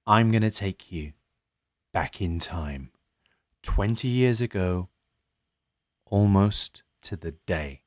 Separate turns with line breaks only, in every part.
I'm going to take you back in time, 20 years ago, almost to the day.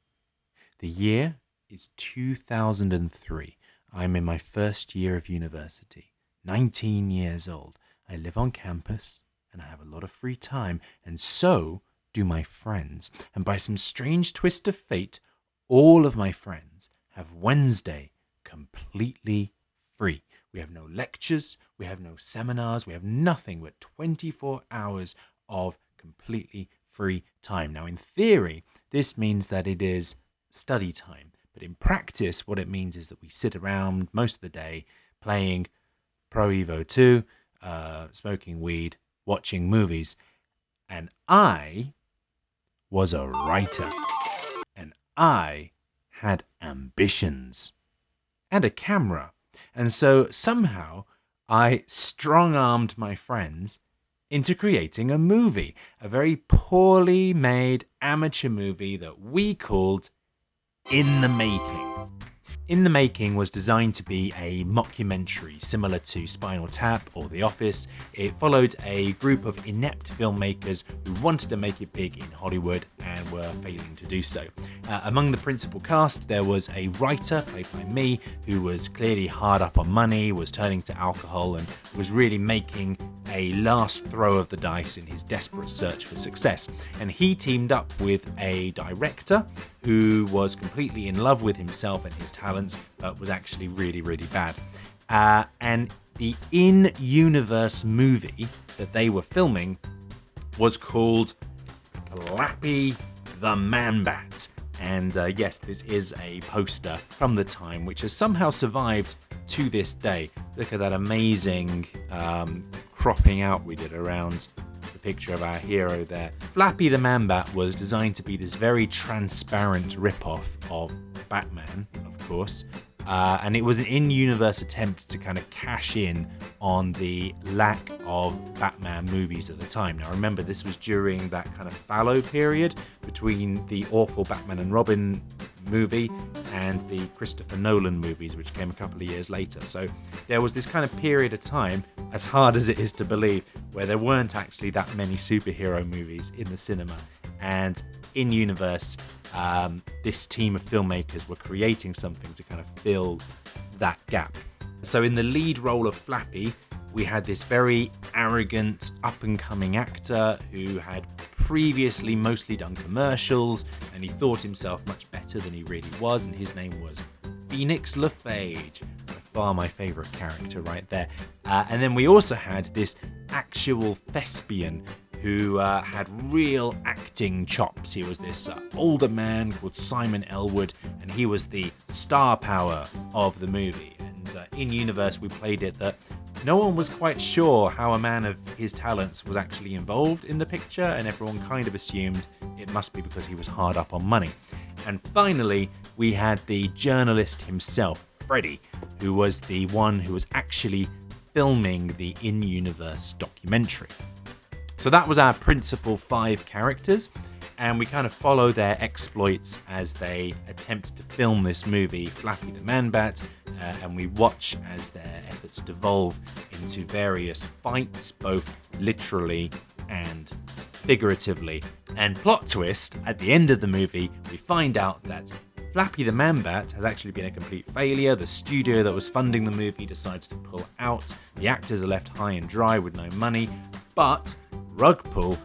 The year is 2003. I'm in my first year of university, 19 years old. I live on campus and I have a lot of free time, and so do my friends. And by some strange twist of fate, all of my friends have Wednesday completely free. We have no lectures, we have no seminars, we have nothing but 24 hours of completely free time. Now, in theory, this means that it is study time, but in practice, what it means is that we sit around most of the day playing Pro Evo 2, smoking weed, watching movies, and I was a writer, and I had ambitions and a camera. And so somehow I strong-armed my friends into creating a movie, a very poorly made amateur movie that we called In the Making. In the Making was designed to be a mockumentary similar to Spinal Tap or The Office. It followed a group of inept filmmakers who wanted to make it big in Hollywood and were failing to do so. Among the principal cast, there was a writer, played by me, who was clearly hard up on money, was turning to alcohol, and was really making a last throw of the dice in his desperate search for success. And he teamed up with a director who was completely in love with himself and his talents, but was actually really, really bad. And the in-universe movie that they were filming was called Flappy the Man-Bat. And yes, this is a poster from the time, which has somehow survived to this day. Look at that amazing cropping out we did around the picture of our hero there. Flappy the Man-Bat was designed to be this very transparent rip-off of Batman, of course. And it was an in-universe attempt to kind of cash in on the lack of Batman movies at the time. Now remember, this was during that kind of fallow period between the awful Batman and Robin movie and the Christopher Nolan movies, which came a couple of years later. So there was this kind of period of time, as hard as it is to believe, where there weren't actually that many superhero movies in the cinema. And in universe, this team of filmmakers were creating something to kind of fill that gap. So in the lead role of Flappy, we had this very arrogant up-and-coming actor who had previously mostly done commercials, and he thought himself much better than he really was, and his name was Phoenix LaFage. By far my favourite character right there. And then we also had this actual thespian who had real acting chops. He was this older man called Simon Elwood, and he was the star power of the movie. And in universe, we played it that no one was quite sure how a man of his talents was actually involved in the picture, and everyone kind of assumed it must be because he was hard up on money. And finally, we had the journalist himself, Freddie, who was the one who was actually filming the in-universe documentary. So that was our principal 5 characters, and we kind of follow their exploits as they attempt to film this movie, Flappy the Man-Bat, and we watch as their efforts devolve into various fights, both literally and figuratively. And plot twist, at the end of the movie, we find out that Flappy the Man-Bat has actually been a complete failure. The studio that was funding the movie decides to pull out. The actors are left high and dry with no money, but rug pull,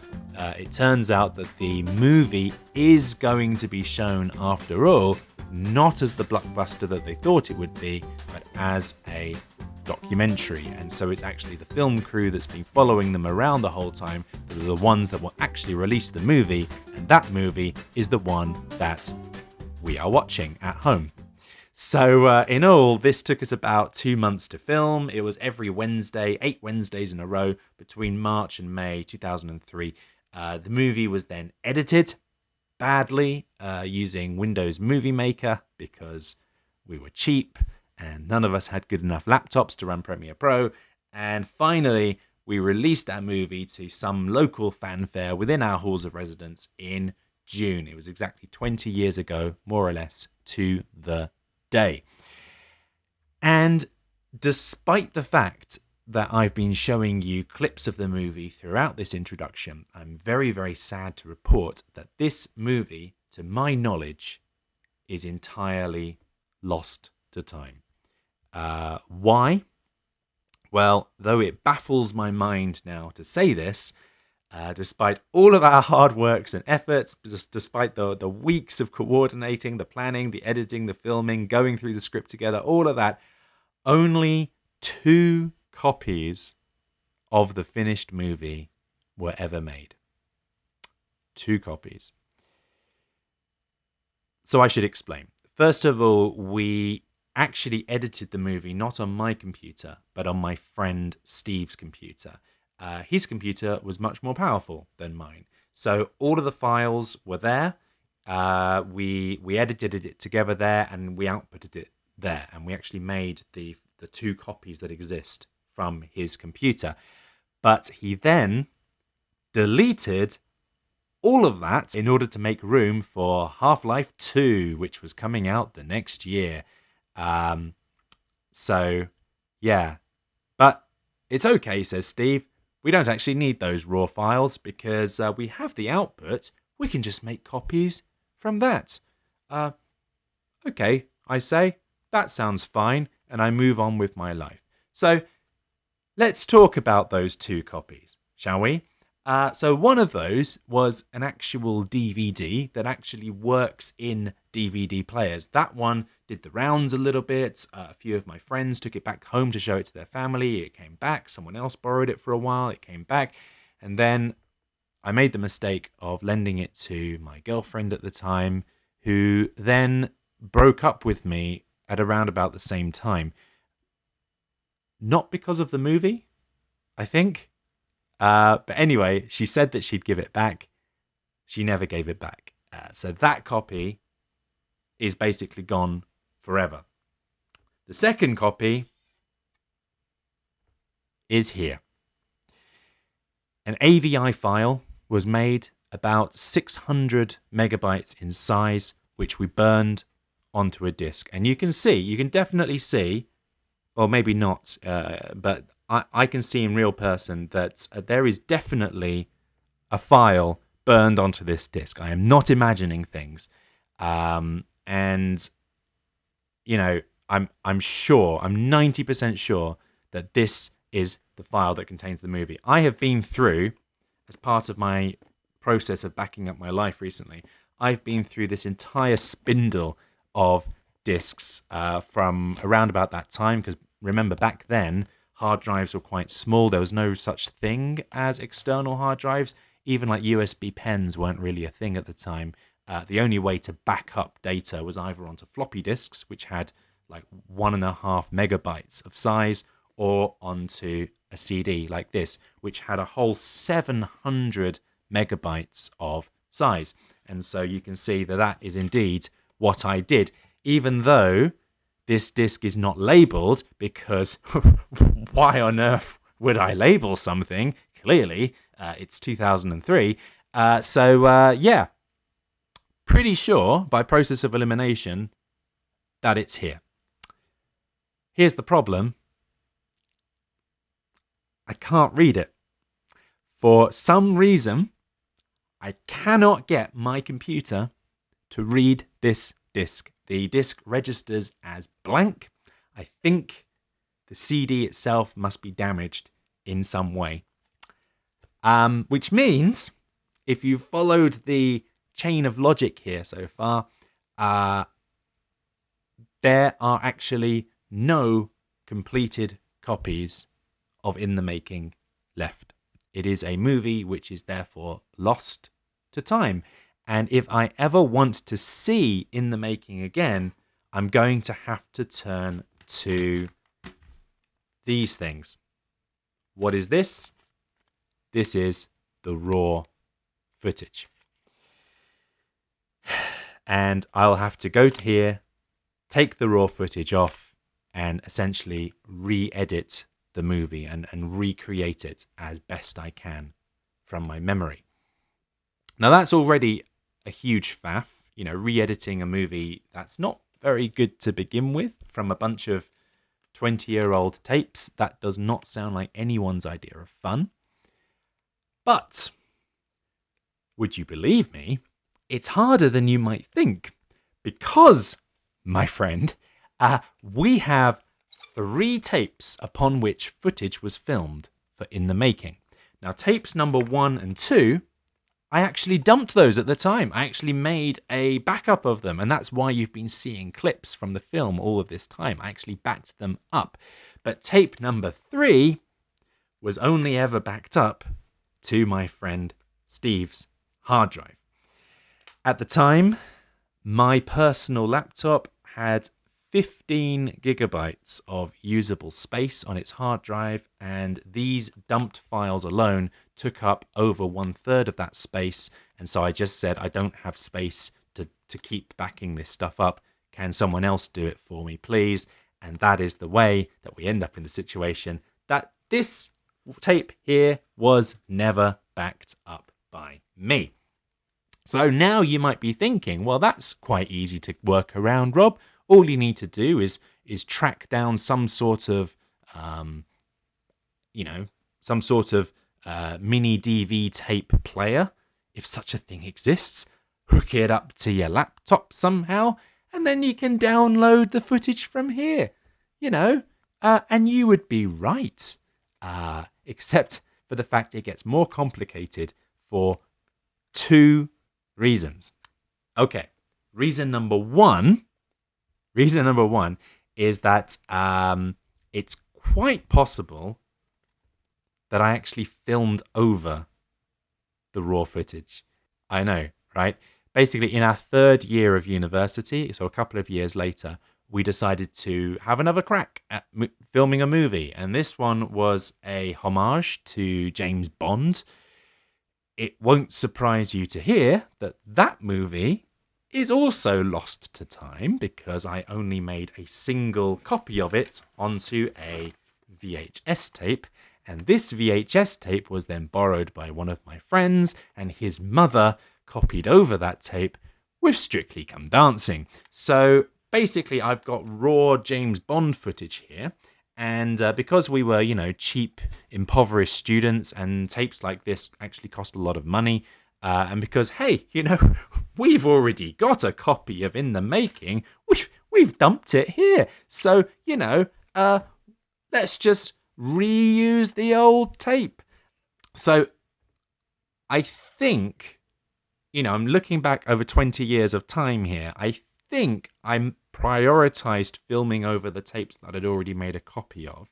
it turns out that the movie is going to be shown after all, not as the blockbuster that they thought it would be, but as a documentary. And so it's actually the film crew that's been following them around the whole time that are the ones that will actually release the movie, and that movie is the one that we are watching at home. So in all, this took us about 2 months to film. It was every Wednesday, 8 Wednesdays in a row between March and May 2003. The movie was then edited badly using Windows Movie Maker because we were cheap and none of us had good enough laptops to run Premiere Pro. And finally, we released our movie to some local fanfare within our halls of residence in June. It was exactly 20 years ago, more or less, to the day. And despite the fact that I've been showing you clips of the movie throughout this introduction, I'm very, very sad to report that this movie, to my knowledge, is entirely lost to time. Why? Well, though it baffles my mind now to say this, despite all of our hard works and efforts, just despite the weeks of coordinating, the planning, the editing, the filming, going through the script together, all of that, only 2 copies of the finished movie were ever made. 2 copies. So I should explain. First of all, we actually edited the movie not on my computer, but on my friend Steve's computer. His computer was much more powerful than mine. So all of the files were there. We edited it together there, and we outputted it there. And we actually made the 2 copies that exist from his computer. But he then deleted all of that in order to make room for Half-Life 2, which was coming out the next year. So, yeah. But it's okay, says Steve. We don't actually need those raw files because we have the output. We can just make copies from that. Okay, I say. That sounds fine. And I move on with my life. So, let's talk about those 2 copies, shall we? So one of those was an actual DVD that actually works in DVD players. That one did the rounds a little bit. A few of my friends took it back home to show it to their family. It came back. Someone else borrowed it for a while. It came back. And then I made the mistake of lending it to my girlfriend at the time, who then broke up with me at around about the same time. Not because of the movie, I think. But anyway, she said that she'd give it back. She never gave it back. So that copy is basically gone forever. The second copy is here. An AVI file was made about 600 megabytes in size, which we burned onto a disk. And you can definitely see, or maybe not, but I can see in real person that there is definitely a file burned onto this disk. I am not imagining things. And, you know, I'm sure, I'm 90% sure that this is the file that contains the movie. I have been through, as part of my process of backing up my life recently, I've been through this entire spindle of disks from around about that time, because remember back then, hard drives were quite small. There was no such thing as external hard drives. Even like USB pens weren't really a thing at the time. The only way to back up data was either onto floppy disks, which had like 1.5 megabytes of size, or onto a CD like this, which had a whole 700 megabytes of size. And so you can see that that is indeed what I did, even though this disc is not labeled, because why on earth would I label something? Clearly, it's 2003. Yeah, pretty sure by process of elimination that it's here. Here's the problem. I can't read it. For some reason, I cannot get my computer to read this disc. The disc registers as blank. I think the CD itself must be damaged in some way. Which means, if you've followed the chain of logic here so far, there are actually no completed copies of In the Making left. It is a movie which is therefore lost to time. And if I ever want to see In the Making again, I'm going to have to turn to these things. What is this? This is the raw footage. And I'll have to go to here, take the raw footage off, and essentially re-edit the movie and recreate it as best I can from my memory. Now that's already a huge faff, you know, re-editing a movie that's not very good to begin with from a bunch of 20-year-old tapes. That does not sound like anyone's idea of fun. But would you believe me? It's harder than you might think, because, my friend, we have 3 tapes upon which footage was filmed for In the Making. Now, tapes number 1 and 2, I actually dumped those at the time. I actually made a backup of them, and that's why you've been seeing clips from the film all of this time. I actually backed them up. But tape number 3 was only ever backed up to my friend Steve's hard drive. At the time, my personal laptop had 15 gigabytes of usable space on its hard drive, and these dumped files alone took up over 1/3 of that space. And so I just said, I don't have space to keep backing this stuff up. Can someone else do it for me, please? And that is the way that we end up in the situation that this tape here was never backed up by me. So now you might be thinking, well, that's quite easy to work around, Rob. All you need to do is track down some sort of, mini DV tape player, if such a thing exists. Hook it up to your laptop somehow, and then you can download the footage from here. And you would be right, except for the fact it gets more complicated for 2 reasons. Okay, reason number one is that it's quite possible that I actually filmed over the raw footage. I know, right? Basically, in our 3rd year of university, so a couple of years later, we decided to have another crack at filming a movie. And this one was a homage to James Bond. It won't surprise you to hear that that movie is also lost to time, because I only made a single copy of it onto a VHS tape. And this VHS tape was then borrowed by one of my friends, and his mother copied over that tape with Strictly Come Dancing. So basically, I've got raw James Bond footage here. And because we were, cheap, impoverished students, and tapes like this actually cost a lot of money, and because, hey, we've already got a copy of In the Making, we've dumped it here. So, let's just reuse the old tape. So I think, I'm looking back over 20 years of time here. I think I prioritized filming over the tapes that I'd already made a copy of.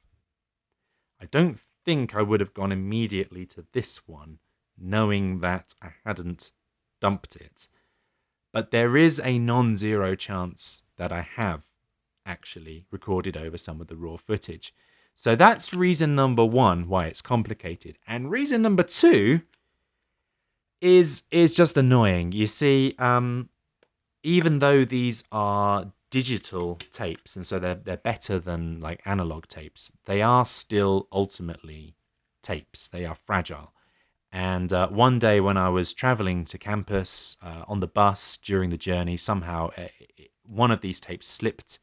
I don't think I would have gone immediately to this one, knowing that I hadn't dumped it. But there is a non-zero chance that I have actually recorded over some of the raw footage. So that's reason number 1 why it's complicated. And reason number 2 is just annoying. You see, even though these are digital tapes, and so they're better than like analog tapes, they are still ultimately tapes. They are fragile. And one day when I was traveling to campus on the bus during the journey, somehow one of these tapes slipped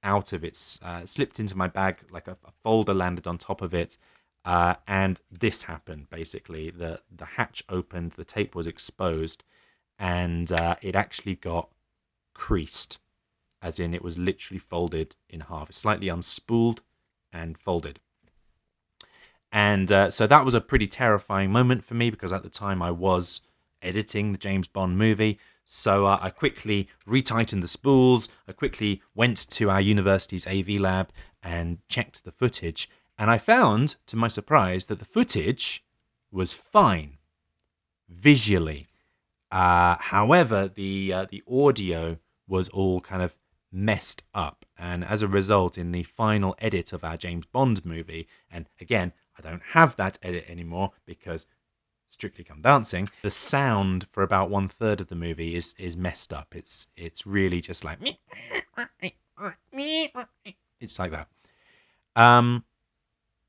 into my bag, like a folder landed on top of it. And this happened, basically. The hatch opened, the tape was exposed, and it actually got creased, as in it was literally folded in half. It's slightly unspooled and folded. And so that was a pretty terrifying moment for me, because at the time I was editing the James Bond movie. So I quickly retightened the spools. I quickly went to our university's AV lab and checked the footage. And I found, to my surprise, that the footage was fine visually. However, the audio was all kind of messed up. And as a result, in the final edit of our James Bond movie, and again, I don't have that edit anymore because Strictly Come Dancing, the sound for about 1/3 of the movie is messed up. It's really just like it's like that.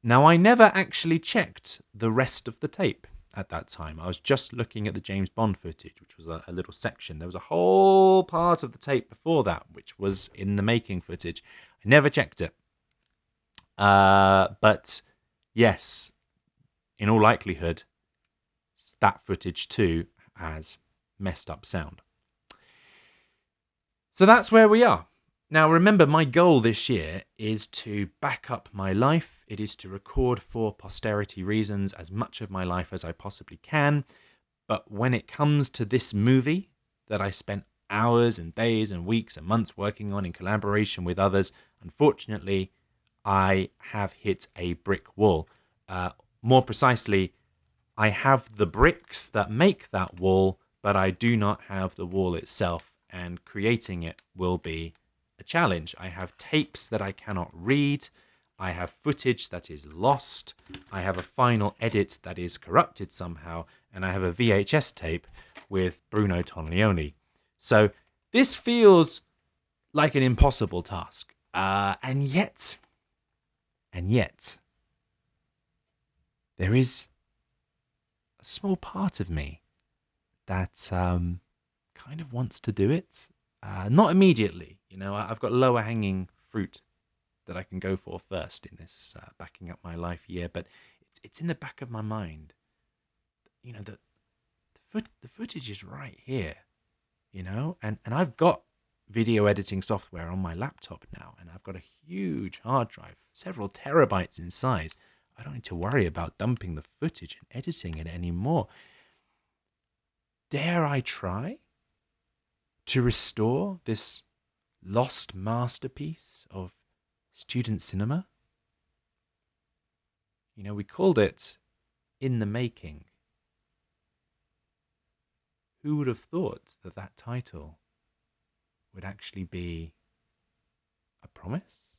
Now, I never actually checked the rest of the tape at that time. I was just looking at the James Bond footage, which was a little section. There was a whole part of the tape before that, which was In the Making footage. I never checked it. But yes, in all likelihood, that footage too has messed up sound. So that's where we are. Now, remember, my goal this year is to back up my life. It is to record for posterity reasons as much of my life as I possibly can. But when it comes to this movie that I spent hours and days and weeks and months working on in collaboration with others, unfortunately, I have hit a brick wall. More precisely, I have the bricks that make that wall, but I do not have the wall itself, and creating it will be a challenge. I have tapes that I cannot read. I have footage that is lost. I have a final edit that is corrupted somehow, and I have a VHS tape with Bruno Toglioni. So this feels like an impossible task. And yet, there is a small part of me that kind of wants to do it. Not immediately, you know. I've got lower hanging fruit that I can go for first in this backing up my life year, but it's in the back of my mind. You know, the footage is right here, you know, and I've got video editing software on my laptop now, and I've got a huge hard drive, several terabytes in size. I don't need to worry about dumping the footage and editing it anymore. Dare I try to restore this lost masterpiece of student cinema? You know, we called it In the Making. Who would have thought that that title would actually be a promise?